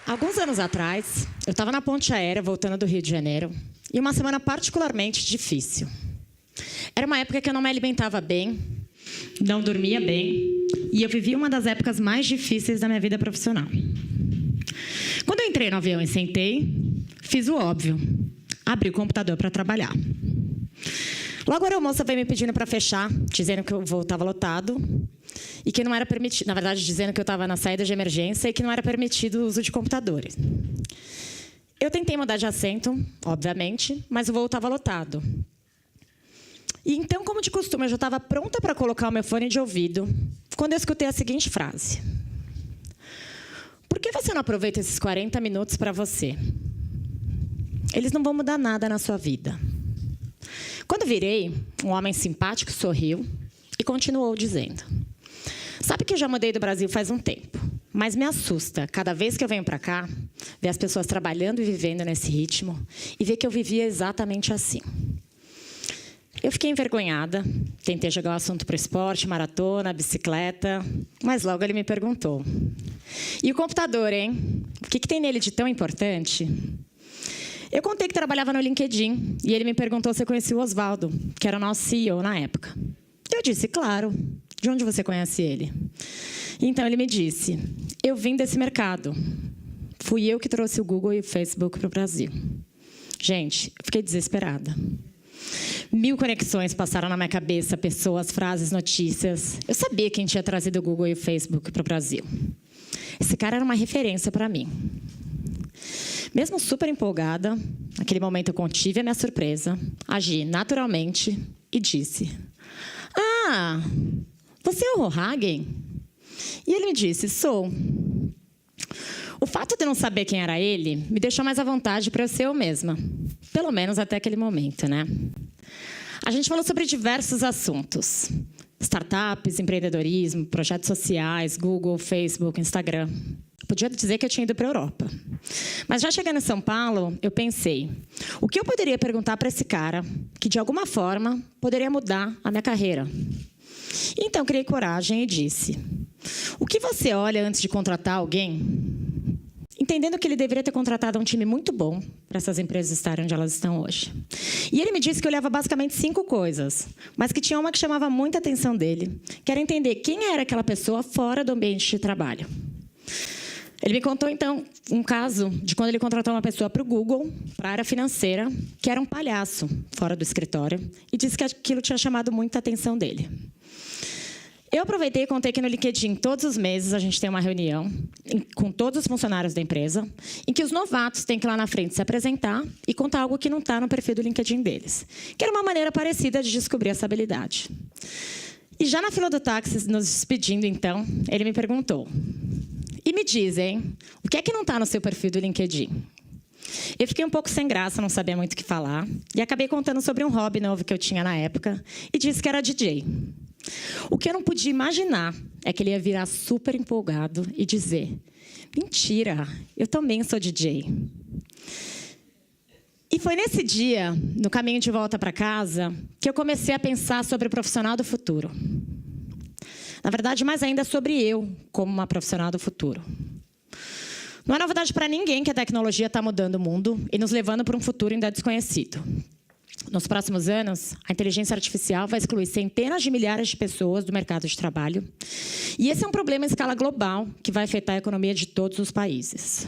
Alguns anos atrás, eu estava na ponte aérea, voltando do Rio de Janeiro, e uma semana particularmente difícil. Era uma época que eu não me alimentava bem, não dormia bem, e eu vivia uma das épocas mais difíceis da minha vida profissional. Quando eu entrei no avião e sentei, fiz o óbvio, abri o computador para trabalhar. Logo a aeromoça veio me pedindo para fechar, dizendo que o voo estava lotado e que não era permitido, na verdade, dizendo que eu estava na saída de emergência e que não era permitido o uso de computadores. Eu tentei mudar de assento, obviamente, mas o voo estava lotado. E então, como de costume, eu já estava pronta para colocar o meu fone de ouvido, quando eu escutei a seguinte frase: por que você não aproveita esses 40 minutos para você? Eles não vão mudar nada na sua vida. Quando virei, um homem simpático sorriu e continuou dizendo: sabe que eu já mudei do Brasil faz um tempo, mas me assusta, cada vez que eu venho para cá, ver as pessoas trabalhando e vivendo nesse ritmo e ver que eu vivia exatamente assim. Eu fiquei envergonhada, tentei jogar o assunto para o esporte, maratona, bicicleta, mas logo ele me perguntou: e o computador, hein? O que tem nele de tão importante? Eu contei que trabalhava no LinkedIn e ele me perguntou se eu conhecia o Oswaldo, que era o nosso CEO na época. Eu disse, claro. De onde você conhece ele? Então ele me disse, eu vim desse mercado. Fui eu que trouxe o Google e o Facebook para o Brasil. Gente, eu fiquei desesperada. 1000 conexões passaram na minha cabeça, pessoas, frases, notícias. Eu sabia quem tinha trazido o Google e o Facebook para o Brasil. Esse cara era uma referência para mim. Mesmo super empolgada, naquele momento eu contive a minha surpresa, agi naturalmente e disse: ah, você é o Rohagen? E ele me disse: sou. O fato de eu não saber quem era ele me deixou mais à vontade para eu ser eu mesma. Pelo menos até aquele momento, né? A gente falou sobre diversos assuntos. Startups, empreendedorismo, projetos sociais, Google, Facebook, Instagram. Podia dizer que eu tinha ido para a Europa. Mas já chegando em São Paulo, eu pensei, o que eu poderia perguntar para esse cara que, de alguma forma, poderia mudar a minha carreira? Então, criei coragem e disse, o que você olha antes de contratar alguém? Entendendo que ele deveria ter contratado um time muito bom para essas empresas estarem onde elas estão hoje. E ele me disse que eu olhava basicamente 5 coisas, mas que tinha uma que chamava muita atenção dele, que era entender quem era aquela pessoa fora do ambiente de trabalho. Ele me contou, então, um caso de quando ele contratou uma pessoa para o Google, para a área financeira, que era um palhaço fora do escritório, e disse que aquilo tinha chamado muita atenção dele. Eu aproveitei e contei que no LinkedIn, todos os meses, a gente tem uma reunião com todos os funcionários da empresa, em que os novatos têm que ir lá na frente se apresentar e contar algo que não está no perfil do LinkedIn deles, que era uma maneira parecida de descobrir essa habilidade. E já na fila do táxi, nos despedindo, então, ele me perguntou, e me dizem, o que é que não está no seu perfil do LinkedIn? Eu fiquei um pouco sem graça, não sabia muito o que falar, e acabei contando sobre um hobby novo que eu tinha na época, e disse que era DJ. O que eu não podia imaginar é que ele ia virar super empolgado e dizer, mentira, eu também sou DJ. E foi nesse dia, no caminho de volta para casa, que eu comecei a pensar sobre o profissional do futuro. Na verdade, mais ainda sobre eu, como uma profissional do futuro. Não é novidade para ninguém que a tecnologia está mudando o mundo e nos levando para um futuro ainda desconhecido. Nos próximos anos, a inteligência artificial vai excluir centenas de milhares de pessoas do mercado de trabalho. E esse é um problema em escala global que vai afetar a economia de todos os países.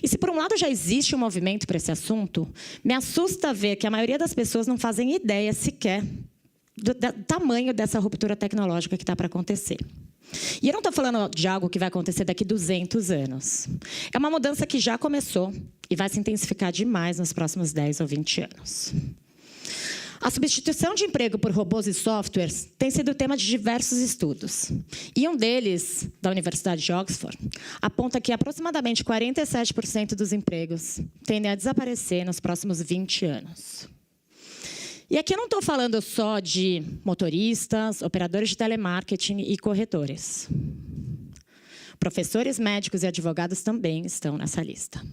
E se, por um lado, já existe um movimento para esse assunto, me assusta ver que a maioria das pessoas não fazem ideia sequer do tamanho dessa ruptura tecnológica que está para acontecer. E eu não estou falando de algo que vai acontecer daqui 200 anos. É uma mudança que já começou e vai se intensificar demais nos próximos 10 ou 20 anos. A substituição de emprego por robôs e softwares tem sido tema de diversos estudos. E um deles, da Universidade de Oxford, aponta que aproximadamente 47% dos empregos tendem a desaparecer nos próximos 20 anos. E aqui eu não estou falando só de motoristas, operadores de telemarketing e corretores. Professores, médicos e advogados também estão nessa lista.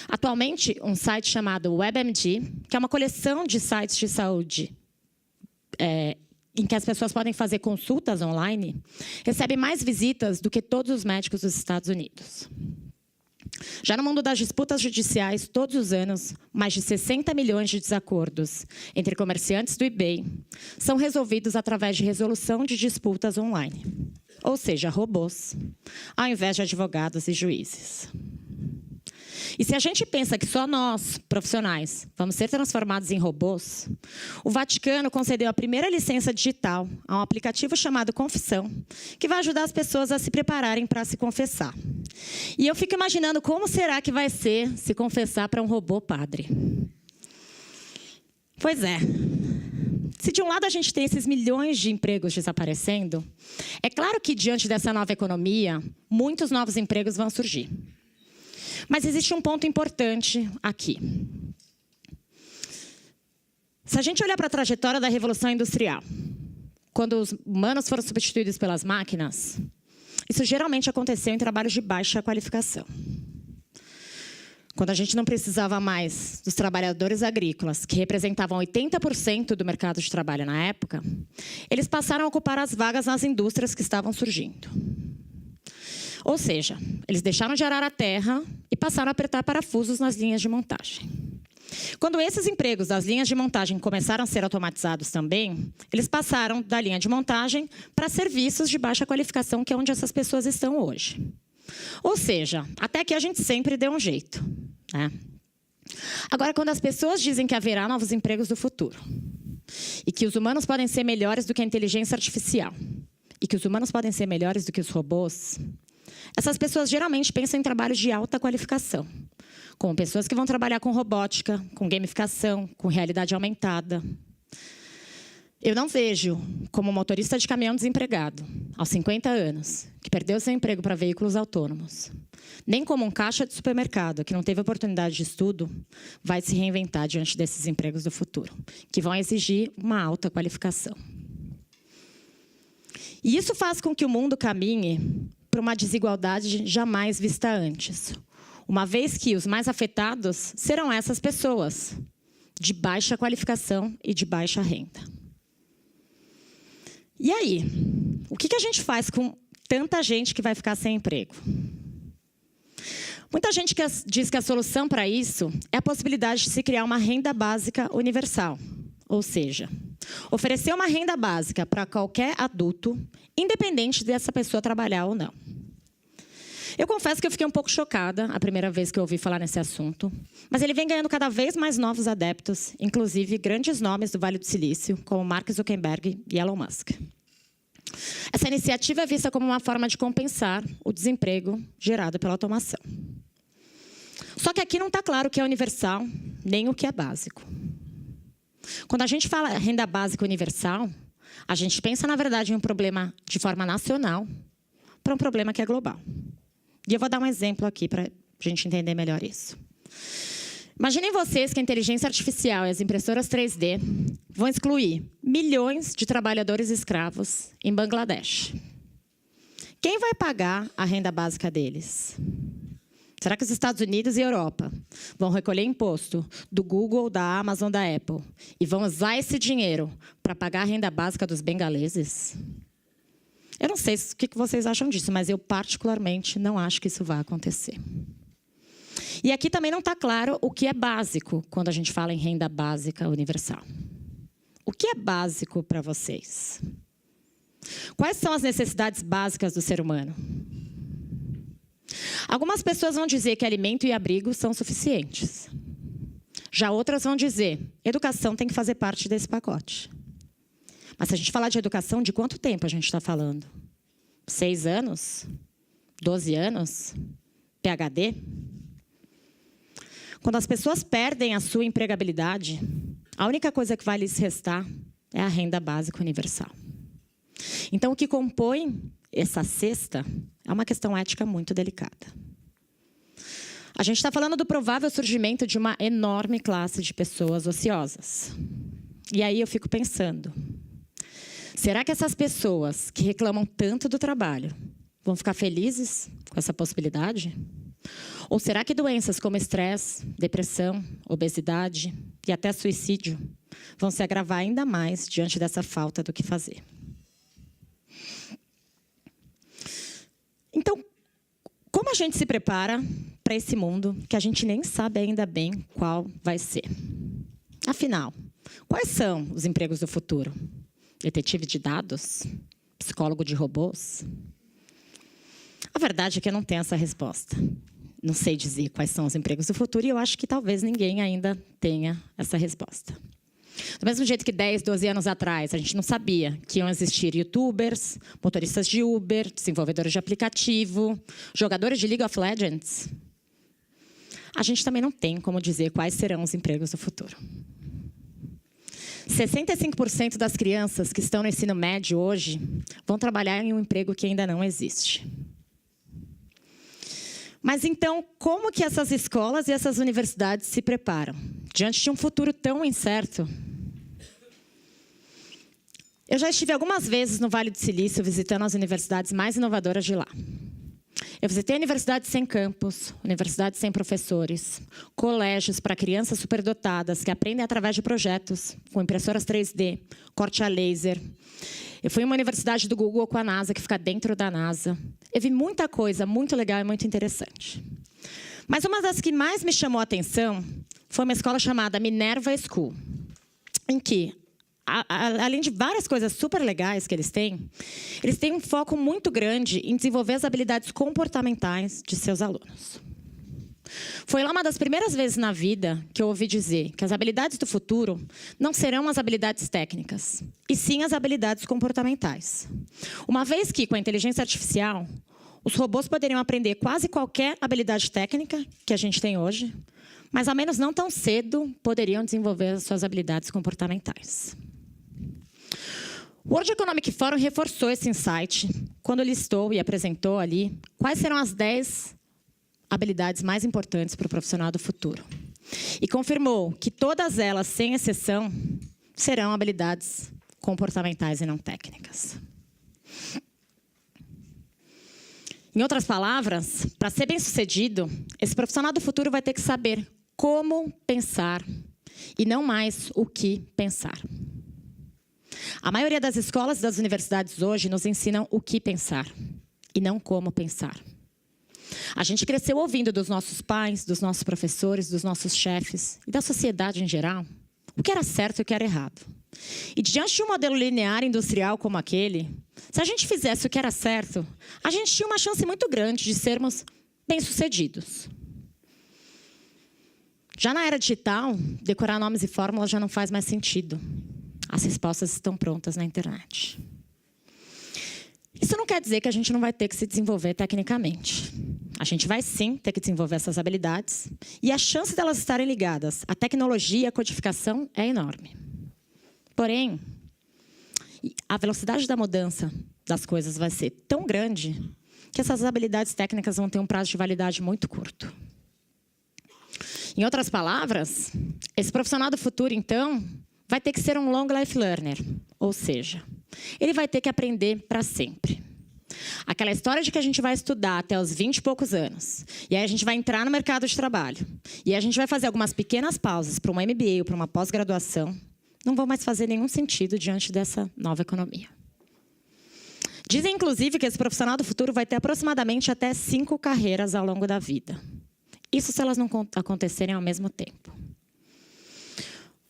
Atualmente, um site chamado WebMD, que é uma coleção de sites de saúde em que as pessoas podem fazer consultas online, recebe mais visitas do que todos os médicos dos Estados Unidos. Já no mundo das disputas judiciais, todos os anos, mais de 60 milhões de desacordos entre comerciantes do eBay são resolvidos através de resolução de disputas online, ou seja, robôs, ao invés de advogados e juízes. E se a gente pensa que só nós, profissionais, vamos ser transformados em robôs, o Vaticano concedeu a primeira licença digital a um aplicativo chamado Confissão, que vai ajudar as pessoas a se prepararem para se confessar. E eu fico imaginando como será que vai ser se confessar para um robô padre. Pois é. Se de um lado a gente tem esses milhões de empregos desaparecendo, é claro que diante dessa nova economia, muitos novos empregos vão surgir. Mas existe um ponto importante aqui. Se a gente olhar para a trajetória da Revolução Industrial, quando os humanos foram substituídos pelas máquinas, isso geralmente aconteceu em trabalhos de baixa qualificação. Quando a gente não precisava mais dos trabalhadores agrícolas, que representavam 80% do mercado de trabalho na época, eles passaram a ocupar as vagas nas indústrias que estavam surgindo. Ou seja, eles deixaram de arar a terra e passaram a apertar parafusos nas linhas de montagem. Quando esses empregos das linhas de montagem começaram a ser automatizados também, eles passaram da linha de montagem para serviços de baixa qualificação, que é onde essas pessoas estão hoje. Ou seja, até aqui a gente sempre deu um jeito, né? Agora, quando as pessoas dizem que haverá novos empregos do futuro, e que os humanos podem ser melhores do que a inteligência artificial, e que os humanos podem ser melhores do que os robôs, essas pessoas geralmente pensam em trabalhos de alta qualificação, como pessoas que vão trabalhar com robótica, com gamificação, com realidade aumentada. Eu não vejo como motorista de caminhão desempregado, aos 50 anos, que perdeu seu emprego para veículos autônomos, nem como um caixa de supermercado que não teve oportunidade de estudo, vai se reinventar diante desses empregos do futuro, que vão exigir uma alta qualificação. E isso faz com que o mundo caminhe para uma desigualdade jamais vista antes, uma vez que os mais afetados serão essas pessoas, de baixa qualificação e de baixa renda. E aí, o que a gente faz com tanta gente que vai ficar sem emprego? Muita gente diz que a solução para isso é a possibilidade de se criar uma renda básica universal, ou seja, oferecer uma renda básica para qualquer adulto, independente dessa pessoa trabalhar ou não. Eu confesso que eu fiquei um pouco chocada a primeira vez que eu ouvi falar nesse assunto, mas ele vem ganhando cada vez mais novos adeptos, inclusive grandes nomes do Vale do Silício, como Mark Zuckerberg e Elon Musk. Essa iniciativa é vista como uma forma de compensar o desemprego gerado pela automação. Só que aqui não está claro o que é universal, nem o que é básico. Quando a gente fala renda básica universal, a gente pensa, na verdade, em um problema de forma nacional para um problema que é global. E eu vou dar um exemplo aqui para a gente entender melhor isso. Imaginem vocês que a inteligência artificial e as impressoras 3D vão excluir milhões de trabalhadores escravos em Bangladesh. Quem vai pagar a renda básica deles? Será que os Estados Unidos e Europa vão recolher imposto do Google, da Amazon, da Apple e vão usar esse dinheiro para pagar a renda básica dos bengaleses? Eu não sei o que vocês acham disso, mas eu particularmente não acho que isso vai acontecer. E aqui também não está claro o que é básico quando a gente fala em renda básica universal. O que é básico para vocês? Quais são as necessidades básicas do ser humano? Algumas pessoas vão dizer que alimento e abrigo são suficientes. Já outras vão dizer, educação tem que fazer parte desse pacote. Mas se a gente falar de educação, de quanto tempo a gente está falando? 6 anos? 12 anos? PhD? Quando as pessoas perdem a sua empregabilidade, a única coisa que vai lhes restar é a renda básica universal. Então, o que compõe essa cesta é uma questão ética muito delicada. A gente está falando do provável surgimento de uma enorme classe de pessoas ociosas. E aí eu fico pensando, será que essas pessoas que reclamam tanto do trabalho vão ficar felizes com essa possibilidade? Ou será que doenças como estresse, depressão, obesidade e até suicídio vão se agravar ainda mais diante dessa falta do que fazer. Então, como a gente se prepara para esse mundo que a gente nem sabe ainda bem qual vai ser? Afinal, quais são os empregos do futuro? Detetive de dados? Psicólogo de robôs? A verdade é que eu não tenho essa resposta. Não sei dizer quais são os empregos do futuro e eu acho que talvez ninguém ainda tenha essa resposta. Do mesmo jeito que 10, 12 anos atrás, a gente não sabia que iam existir youtubers, motoristas de Uber, desenvolvedores de aplicativo, jogadores de League of Legends. A gente também não tem como dizer quais serão os empregos do futuro. 65% das crianças que estão no ensino médio hoje vão trabalhar em um emprego que ainda não existe. Mas então, como que essas escolas e essas universidades se preparam diante de um futuro tão incerto? Eu já estive algumas vezes no Vale do Silício visitando as universidades mais inovadoras de lá. Eu visitei universidades sem campus, universidades sem professores, colégios para crianças superdotadas que aprendem através de projetos, com impressoras 3D, corte a laser. Eu fui em uma universidade do Google com a NASA, que fica dentro da NASA. Eu vi muita coisa muito legal e muito interessante. Mas uma das que mais me chamou a atenção foi uma escola chamada Minerva School, em que, além de várias coisas super legais que eles têm um foco muito grande em desenvolver as habilidades comportamentais de seus alunos. Foi lá uma das primeiras vezes na vida que eu ouvi dizer que as habilidades do futuro não serão as habilidades técnicas, e sim as habilidades comportamentais. Uma vez que, com a inteligência artificial, os robôs poderiam aprender quase qualquer habilidade técnica que a gente tem hoje, mas, ao menos não tão cedo, poderiam desenvolver as suas habilidades comportamentais. O World Economic Forum reforçou esse insight quando listou e apresentou ali quais serão as 10 habilidades mais importantes para o profissional do futuro. E confirmou que todas elas, sem exceção, serão habilidades comportamentais e não técnicas. Em outras palavras, para ser bem-sucedido, esse profissional do futuro vai ter que saber como pensar e não mais o que pensar. A maioria das escolas e das universidades hoje nos ensinam o que pensar e não como pensar. A gente cresceu ouvindo dos nossos pais, dos nossos professores, dos nossos chefes e da sociedade em geral o que era certo e o que era errado. E diante de um modelo linear industrial como aquele, se a gente fizesse o que era certo, a gente tinha uma chance muito grande de sermos bem-sucedidos. Já na era digital, decorar nomes e fórmulas já não faz mais sentido. As respostas estão prontas na internet. Isso não quer dizer que a gente não vai ter que se desenvolver tecnicamente. A gente vai, sim, ter que desenvolver essas habilidades. E a chance delas estarem ligadas à tecnologia e à codificação é enorme. Porém, a velocidade da mudança das coisas vai ser tão grande que essas habilidades técnicas vão ter um prazo de validade muito curto. Em outras palavras, esse profissional do futuro, então, vai ter que ser um long life learner, ou seja, ele vai ter que aprender para sempre. Aquela história de que a gente vai estudar até os 20 e poucos anos, e aí a gente vai entrar no mercado de trabalho, e aí a gente vai fazer algumas pequenas pausas para uma MBA ou para uma pós-graduação, não vão mais fazer nenhum sentido diante dessa nova economia. Dizem, inclusive, que esse profissional do futuro vai ter aproximadamente até 5 carreiras ao longo da vida. Isso se elas não acontecerem ao mesmo tempo.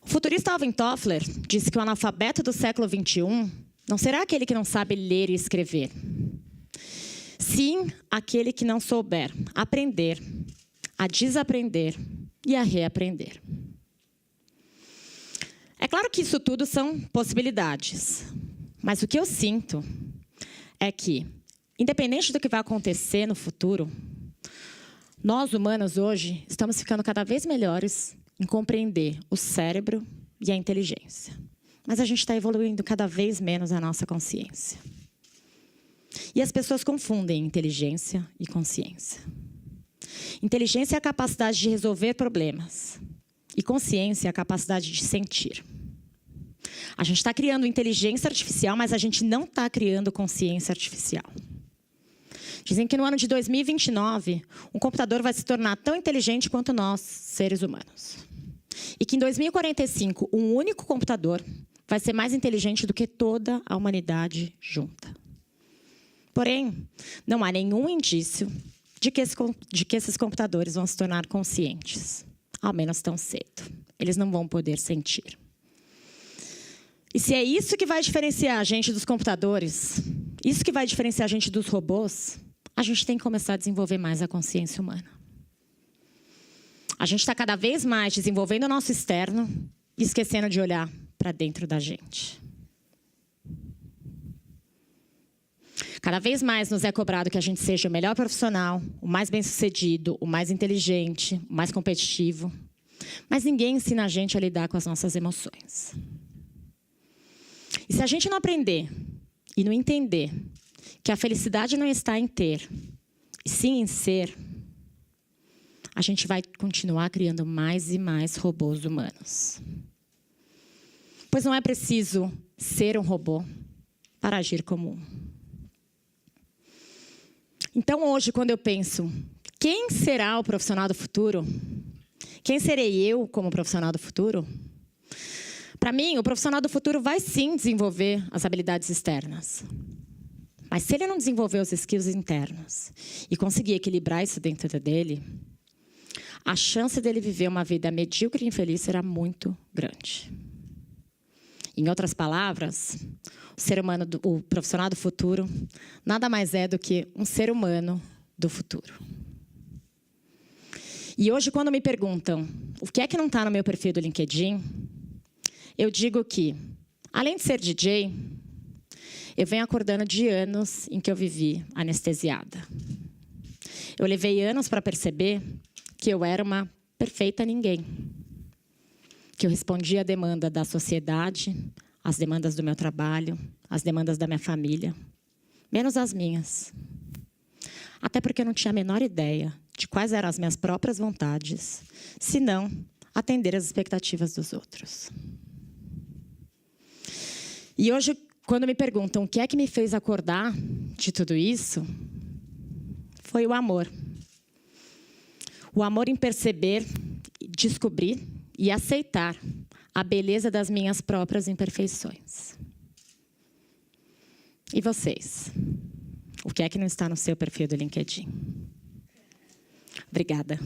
O futurista Alvin Toffler disse que o analfabeto do século XXI não será aquele que não sabe ler e escrever. Sim, aquele que não souber aprender, a desaprender e a reaprender. É claro que isso tudo são possibilidades. Mas o que eu sinto é que, independente do que vai acontecer no futuro, nós, humanos, hoje, estamos ficando cada vez melhores em compreender o cérebro e a inteligência. Mas a gente está evoluindo cada vez menos a nossa consciência. E as pessoas confundem inteligência e consciência. Inteligência é a capacidade de resolver problemas. E consciência é a capacidade de sentir. A gente está criando inteligência artificial, mas a gente não está criando consciência artificial. Dizem que no ano de 2029, um computador vai se tornar tão inteligente quanto nós, seres humanos. E que em 2045, um único computador vai ser mais inteligente do que toda a humanidade junta. Porém, não há nenhum indício de que esses computadores vão se tornar conscientes, ao menos tão cedo. Eles não vão poder sentir. E se é isso que vai diferenciar a gente dos computadores, isso que vai diferenciar a gente dos robôs, a gente tem que começar a desenvolver mais a consciência humana. A gente está cada vez mais desenvolvendo o nosso externo e esquecendo de olhar para dentro da gente. Cada vez mais nos é cobrado que a gente seja o melhor profissional, o mais bem-sucedido, o mais inteligente, o mais competitivo. Mas ninguém ensina a gente a lidar com as nossas emoções. E se a gente não aprender e não entender que a felicidade não está em ter, e sim em ser, a gente vai continuar criando mais e mais robôs humanos. Pois não é preciso ser um robô para agir como um. Então, hoje, quando eu penso, quem será o profissional do futuro? Quem serei eu como profissional do futuro? Para mim, o profissional do futuro vai sim desenvolver as habilidades externas. Mas se ele não desenvolver os skills internos e conseguir equilibrar isso dentro dele, a chance dele viver uma vida medíocre e infeliz será muito grande. Em outras palavras, o ser humano, o profissional do futuro, nada mais é do que um ser humano do futuro. E hoje, quando me perguntam o que é que não está no meu perfil do LinkedIn, eu digo que, além de ser DJ, eu venho acordando de anos em que eu vivi anestesiada. Eu levei anos para perceber que eu era uma perfeita ninguém. Que eu respondia à demanda da sociedade, às demandas do meu trabalho, às demandas da minha família, menos as minhas. Até porque eu não tinha a menor ideia de quais eram as minhas próprias vontades, senão atender às expectativas dos outros. E hoje, quando me perguntam o que é que me fez acordar de tudo isso, foi o amor. O amor em perceber, descobrir e aceitar a beleza das minhas próprias imperfeições. E vocês? O que é que não está no seu perfil do LinkedIn? Obrigada.